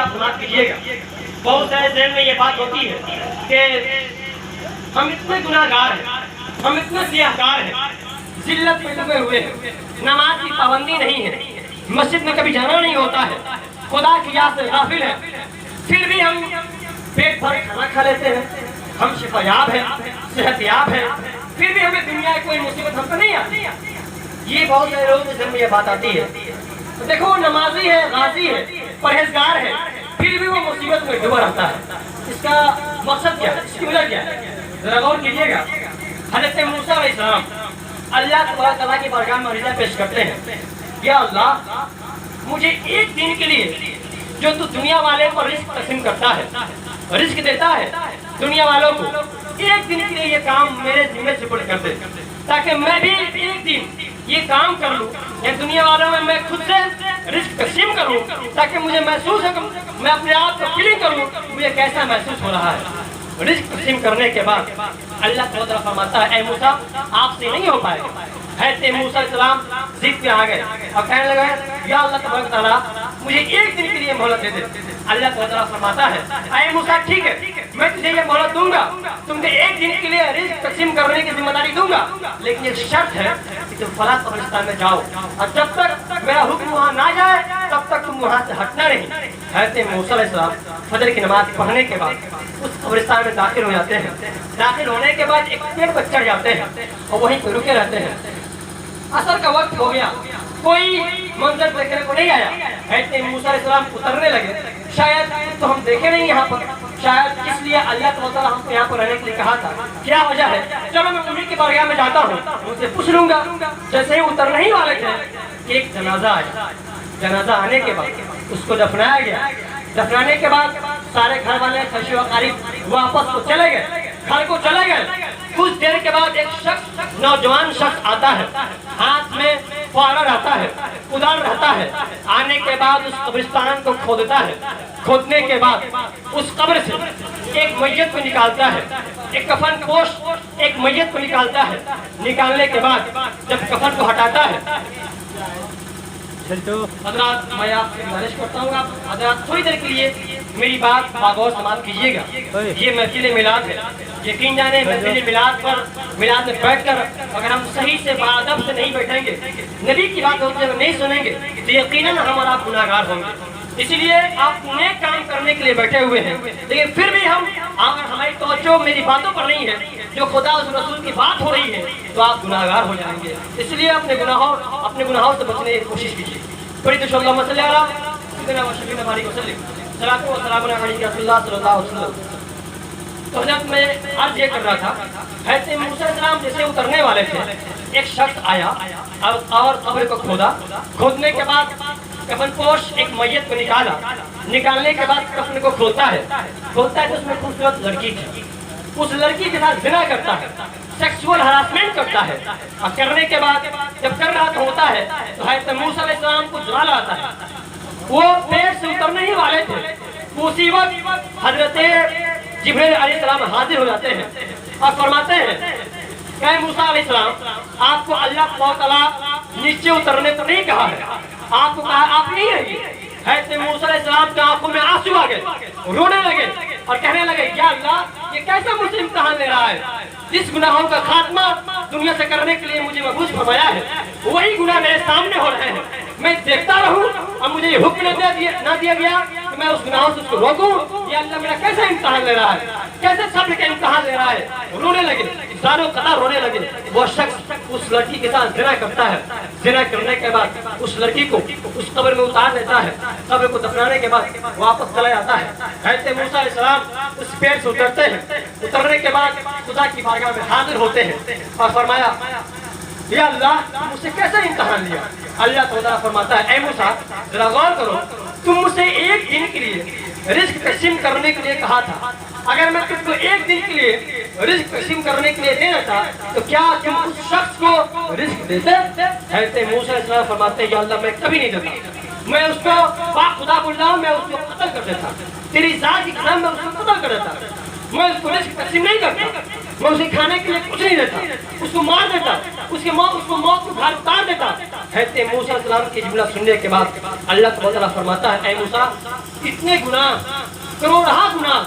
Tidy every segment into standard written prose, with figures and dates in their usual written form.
آپ سماعت کیجیے گا. بہت سارے ذہن میں یہ بات ہوتی ہے کہ ہم اتنے گناہ گار ہیں, ہم اتنے سیاہ کار ہیں, ذلت میں ڈوبے ہوئے ہیں, نماز کی پابندی نہیں ہے, مسجد میں کبھی جانا نہیں ہوتا ہے, خدا کی یاد سے غافل ہے, پھر بھی ہم پیٹ بھر کھانا کھا لیتے ہیں, ہم شفا یاب ہیں, صحت یاب ہیں, پھر بھی ہمیں دنیا کی کوئی مصیبت ہم پہ نہیں آتی. یہ بہت سارے لوگوں کے ذہن میں یہ بات آتی ہے. دیکھو نمازی ہے, غازی ہے, پرہیزگار ہے, پھر بھی وہ مصیبت میں ڈوبا رہتا ہے. اس کا مقصد کیا ہے, اس کی وجہ کیا ہے؟ ذرا غور کیجیے گا. حضرت موسیٰ علیہ السلام اللہ تبارک تعالیٰ کی بارگاہ میں عریضہ پیش کرتے ہیں, یا اللہ مجھے ایک دن کے لیے جو تو دنیا والے کو رزق تقسیم کرتا ہے, رزق دیتا ہے دنیا والوں کو, ایک دن کے لیے یہ کام میرے ذمہ سپرد کر دے, تاکہ میں بھی ایک دن یہ کام کر لوں, یا دنیا والوں میں خود سے رزق تقسیم کروں, تاکہ مجھے محسوس ہو, میں اپنے آپ کو فیلنگ کروں مجھے کیسا محسوس ہو رہا ہے. رزق تقسیم کرنے کے بعد اللہ تعالیٰ فرماتا ہے, اے موسیٰ آپ سے نہیں ہو پائے گا. حضرت موسیٰ علیہ السلام ضد پہ آ گئے اور کہنے لگے, یا اللہ تبارک تعالیٰ مجھے ایک دن کے لیے مہلت دے دے. اللہ تعالیٰ فرماتا ہے, اے موسیٰ ٹھیک ہے, میں تجھے یہ مہلت دوں گا, تم نے ایک دن کے لیے رزق تقسیم کرنے کی ذمہ داری دوں گا, لیکن ایک شرط ہے کہ تم فلاں قبرستان میں جاؤ, اور جب تک میرا حکم وہاں نہ جائے تب تک تم وہاں سے ہٹنا نہیں. حضرت موسیٰ علیہ السلام فجر کی نماز پڑھنے کے بعد اس قبرستان میں داخل ہو جاتے ہیں. داخل ہونے کے بعد ایک پیڑ پر چڑھ جاتے ہیں اور وہیں پہ رکے رہتے ہیں. عصر کا وقت ہو گیا, کوئی منظر دیکھنے کو نہیں آیا. حضرت موسیٰ علیہ السلام اترنے لگے, شاید تو ہم دیکھے نہیں یہاں پر, شاید اس لیے اللہ تعالیٰ ہم کو یہاں پر رہنے کے لیے کہا تھا, کیا وجہ ہے, چلو میں انہیں کی بارگاہ میں جاتا ہوں, ان سے پوچھ لوں گا. جیسے ہی اترنے ہی والے تھے کہ ایک جنازہ آیا. جنازہ آنے کے بعد اس کو دفنایا گیا. دفنانے کے بعد سارے گھر والے خوشی و قریب واپس کو چلے گئے, گھر کو چلے گئے. کچھ دیر کے بعد ایک شخص, نوجوان شخص آتا ہے, ہاتھ میں فوارہ رہتا ہے, کدال رہتا ہے. آنے کے بعد اس قبرستان کو کھودتا ہے. کھودنے کے بعد اس قبر سے ایک میت کو نکالتا ہے, ایک کفن پوش ایک میت کو نکالتا ہے. نکالنے کے بعد جب کفن کو ہٹاتا ہے, حضرات میں آپ سے گزارش کرتا ہوں, آپ حضرات تھوڑی دیر کے لیے میری بات باغور سماعت کیجیے گا. یہ محفل میلاد ہے, یقین جانے محفل میلاد پر میلاد میں بیٹھ کر اگر ہم صحیح سے باادب سے نہیں بیٹھیں گے, نبی کی بات ہوتی ہے نہیں سنیں گے, تو یقیناً ہم اور آپ گناہ گار ہوں گے. اسی لیے آپ نیک کام کرنے کے لیے بیٹھے ہوئے ہیں, لیکن پھر بھی اگر ہماری توجہ میری باتوں پر نہیں ہے, جو خدا اس رسول کی بات ہو رہی ہے, تو آپ گناہ گار ہو جائیں گے. اس لیے اپنے گناہوں سے بچنے کی کوشش کیجیے. بڑی تو اللہم صلی علی سیدنا و شفیعنا بارک وسلم, صلاۃ و سلام علی رسول اللہ صلی اللہ علیہ وسلم. تو جب میں عرض یہ کر رہا تھا, حضرت موسیٰ علیہ السلام جیسے اترنے والے تھے, ایک شخص آیا اور قبر کو کھودا. کھودنے کے بعد کفن پوش ایک میت کو نکالا. نکالنے کے بعد کفن کو کھولتا ہے تو اس میں خوبصورت لڑکی تھی. اس لڑکی کے ساتھ زنا کرتا ہے, سیکسول ہراسمنٹ کرتا ہے, اور کرنے کے بعد جب کر رہا ہوتا ہے تو حضرت موسیٰ علیہ السلام کو جلال آتا ہے. وہ پیڑ سے اترنے ہی والے تھے, اسی وقت حضرت جبریل علیہ السلام حاضر ہو جاتے ہیں اور فرماتے ہیں, کہ موسیٰ علیہ السلام آپ کو اللہ تعالیٰ نیچے اترنے کو نہیں کہا ہے, آپ کو کہا آپ نہیں رہیے. حضرت موسیٰ علیہ السلام کے آنکھوں میں آنسو آ گئے, رونے لگے اور کہنے لگے, یا اللہ یہ کیسا مجھ سے امتحان لے رہا ہے, جس گناہوں کا خاتمہ دنیا سے کرنے کے لیے مجھے مبعوث فرمایا ہے, وہی گناہ میرے سامنے ہو رہے ہیں. میں دیکھتا رہوں اور مجھے یہ حکم نہ دیا گیا کہ میں اس گناہوں سے اس کو روکوں. یہ اللہ میرا کیسا امتحان لے رہا ہے, کیسے صبر کا امتحان لے رہا ہے. رونے لگے, زاروں قطار رونے لگے. وہ شخص اس لڑکی کے ساتھ زنا کرتا ہے. زنا کرنے کے بعد اس لڑکی کو اس قبر میں اتار دیتا ہے. قبر کو دفنانے کے بعد واپس چلا جاتا ہے. حضرت موسیٰ علیہ السلام اس پیڑ سے اترتے ہیں. اترنے کے بعد خدا کی بارگاہ میں حاضر ہوتے ہیں اور فرمایا, یا اللہ تم مجھ سے کیسا امتحان لیا. اللہ تعالیٰ فرماتا ہے, اے موسیٰ ذرا غور کرو, تم مجھ سے ایک دن کے لیے رزق تقسیم کرنے کے لیے کہا تھا. اگر میں تم کو ایک دن کے لیے رزق تقسیم کرنے کے لیے دے دیتا تو کیا تم اس شخص کو رزق دیتے؟ حضرت موسیٰ علیہ السلام فرماتے ہیں, یا اللہ میں کبھی نہیں دیتا, میں اس کو پاک خدا بول رہا ہوں, میں اس کو قتل کر دیتا. تیری ذات کی قسم میں اس کو قتل کر دیتا. میں اس کو رزق تقسیم نہیں کرتا, میں اسے کھانے کے لیے کچھ نہیں دیتا, اس کو مار دیتا, اس کو موت کو گھر اتار دیتا. حضرت موسیٰ علیہ السلام کی جملہ سننے کے بعد اللہ تبارک و تعالیٰ فرماتا ہے اے موسیٰ اتنے گناہ کروڑہا گناہ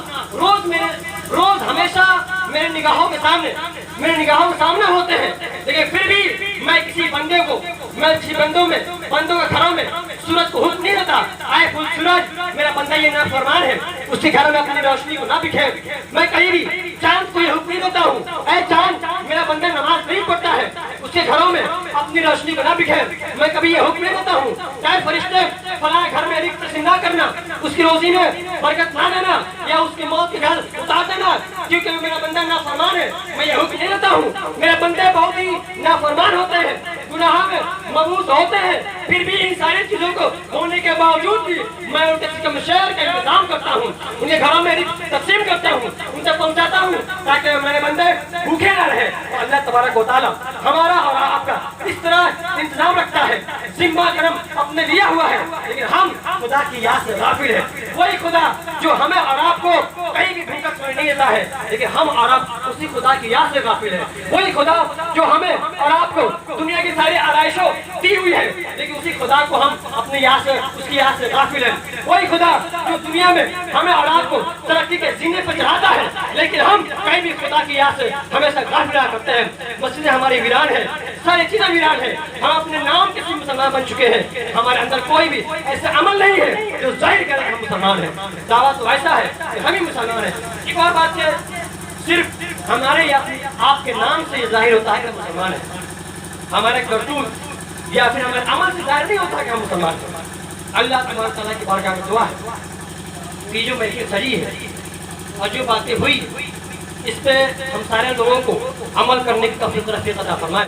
روز ہمیشہ میرے نگاہوں کے سامنے ہوتے ہیں، لیکن پھر بھی میں کسی بندوں کے گھروں میں سورج کو حکم نہیں دیتا اے فل سورج میرا بندہ یہ نافرمان ہے، اس کے گھر میں اپنی روشنی کو نہ بکھیر۔ میں کہیں بھی چاند کو یہ حکم نہیں دیتا ہوں اے چاند میرا بندہ نماز نہیں پڑھتا ہے، اس کے گھروں میں اپنی روشنی کو نہ بکھیر۔ میں کبھی یہ حکم نہیں دیتا ہوں اے فرشتے فلاں گھر میں رزق نہ کرنا، اس کی روزی میں برکت نہ دینا یا اس کی موت کے گھر اتار دینا کیونکہ میرا بندہ نافرمان ہے۔ میں یہ حکم نہیں دیتا ہوں، میرے بندے بہت ہی نافرمان ہوتے ہیں، گناہ میں مبعوث ہوتے ہیں، پھر بھی ان ساری چیزوں کو ہونے کے باوجود بھی میں ان کے چکم شہر کا انتظام کرتا ہوں، ان کے گھروں میں رزق تقسیم کرتا ہوں، ان تک پہنچاتا ہوں تاکہ میرے بندے بھوکے نہ رہے۔ اللہ تبارک و تعالیٰ ہمارا اور آپ کا اس طرح انتظام رکھتا ہے، ذمہ کرم اپنے لیا ہوا ہے، لیکن ہم خدا کی یاد سے غافل ہیں۔ وہی خدا جو ہمیں اور آپ کو کہیں بھی بھوکا سونے نہیں دیتا ہے، لیکن ہم اور آپ اسی خدا کی یاد سے غافل ہیں۔ وہی خدا جو ہمیں اور آپ کو دنیا کی ساری آرائشوں دی ہوئی ہے، لیکن اسی خدا کو ہم اپنی یاد سے اس کی یاد سے غافل ہیں۔ وہی خدا جو دنیا میں ہمیں اور آپ کو ترقی کے زینے پر چڑھاتا ہے، لیکن ہم کہیں بھی خدا کی یاد سے ہمیشہ غافل رہا کرتے ہیں۔ مسجدیں ہماری ویران ہے، ساری چیزیں ویران ہے، ہم اپنے نام کے سے مسلمان بن چکے ہیں، ہمارے اندر کوئی بھی ایسا عمل نہیں ہے جو ظاہر کرے ہم مسلمان ہیں۔ دعویٰ تو ایسا ہے کہ ہم ہی مسلمان ہیں۔ ایک اور بات ہے، صرف ہمارے یا آپ کے نام سے یہ ظاہر ہوتا ہے کہ ہم مسلمان ہیں، ہمارے کرتوت یا پھر ہمارے عمل سے ظاہر نہیں ہوتا کہ ہم مسلمان ہیں۔ اللہ تبارک تعالیٰ کی بارگاہ میں دعا ہے کہ جو محفل سجی ہے اور جو باتیں ہوئی اس پہ ہم سارے لوگوں کو عمل کرنے کی توفیق عطا فرمائے۔